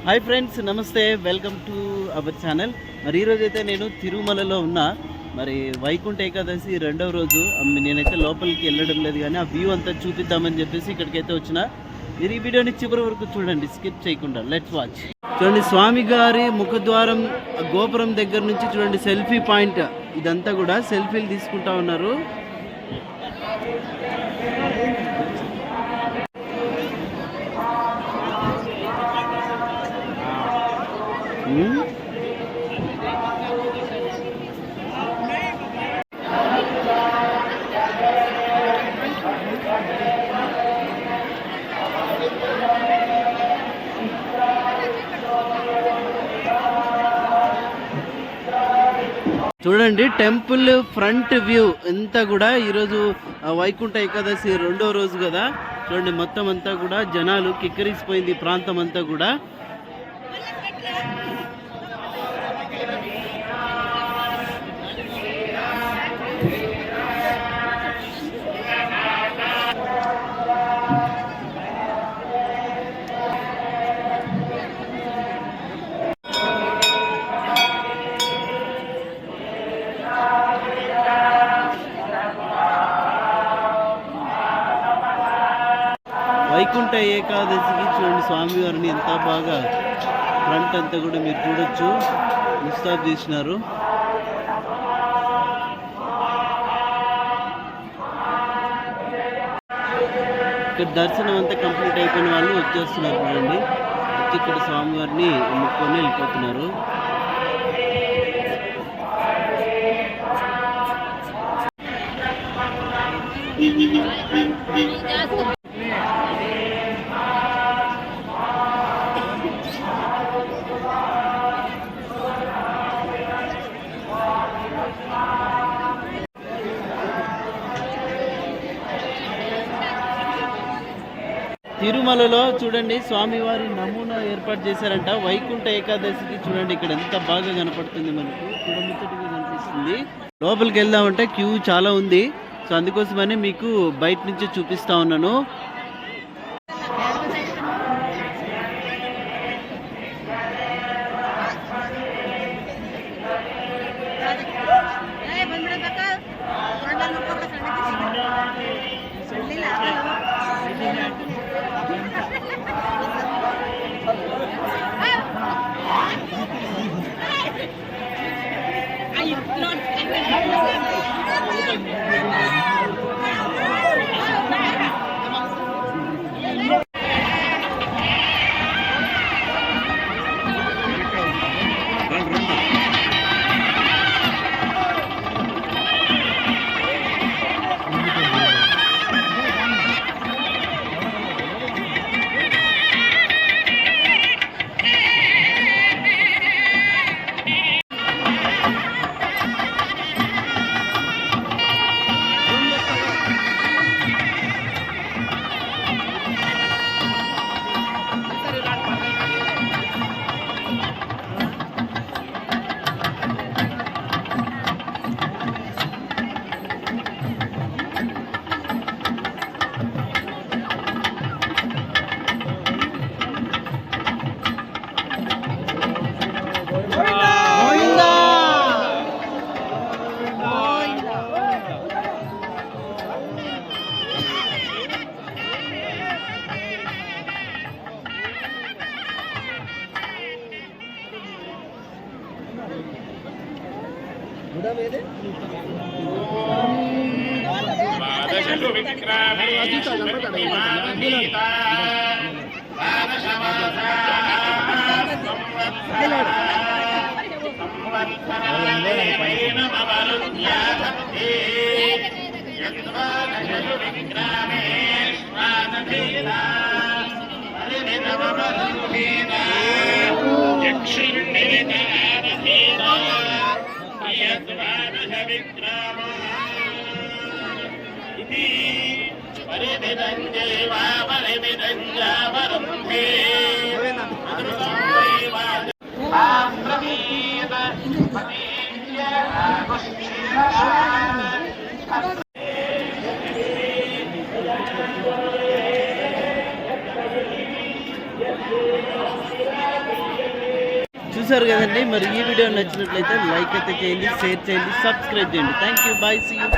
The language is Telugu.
హాయ్ ఫ్రెండ్స్, నమస్తే, వెల్కమ్ టు అవర్ ఛానల్. మరి ఈరోజు అయితే నేను తిరుమలలో ఉన్నా. మరి వైకుంఠ ఏకాదశి రెండవ రోజు. నేనైతే లోపలికి వెళ్ళడం లేదు, కానీ ఆ వ్యూ అంతా చూపిద్దామని చెప్పేసి ఇక్కడికైతే వచ్చిన. మీరు ఈ వీడియోని చివరి వరకు చూడండి, స్కిప్ చేయకుండా. Let's watch. చూడండి, స్వామి గారి ముఖద్వారం గోపురం దగ్గర నుంచి చూడండి సెల్ఫీ పాయింట్. ఇదంతా కూడా సెల్ఫీలు తీసుకుంటా ఉన్నారు. చూడండి, టెంపుల్ ఫ్రంట్ వ్యూ అంతా కూడా ఈరోజు వైకుంఠ ఏకాదశి రెండో రోజు కదా. చూడండి, మొత్తం అంతా కూడా జనాలు కిక్కిరిసిపోయింది ప్రాంతం అంతా కూడా. వైకుంఠ ఏకాదశికి చూడండి స్వామివారిని ఎంత బాగా ఫ్రంట్ అంతా కూడా మీరు చూడొచ్చు, ముస్తాబ్ చేసినారు. ఇక్కడ దర్శనం అంతా కంప్లీట్ అయిపోయిన వాళ్ళు వచ్చేస్తున్నారు చూడండి. వచ్చి ఇక్కడ స్వామివారిని ముక్కొని వెళ్ళిపోతున్నారు. తిరుమలలో చూడండి స్వామివారి నమూనా ఏర్పాటు చేశారంట. వైకుంఠ ఏకాదశికి చూడండి ఇక్కడ ఎంత బాగా కనపడుతుంది, మనకు చూడముచ్చటగా కనిపిస్తుంది. లోపలికి వెళ్దామంటే క్యూ చాలా ఉంది. సో అందుకోసమని మీకు బయట నుంచి చూపిస్తా ఉన్నాను. చూసారు కదండి, మరి ఈ వీడియో నచ్చినట్లయితే లైక్ అయితే చేయండి, షేర్ చేయండి, సబ్స్క్రైబ్ చేయండి. Thank you, bye, see you.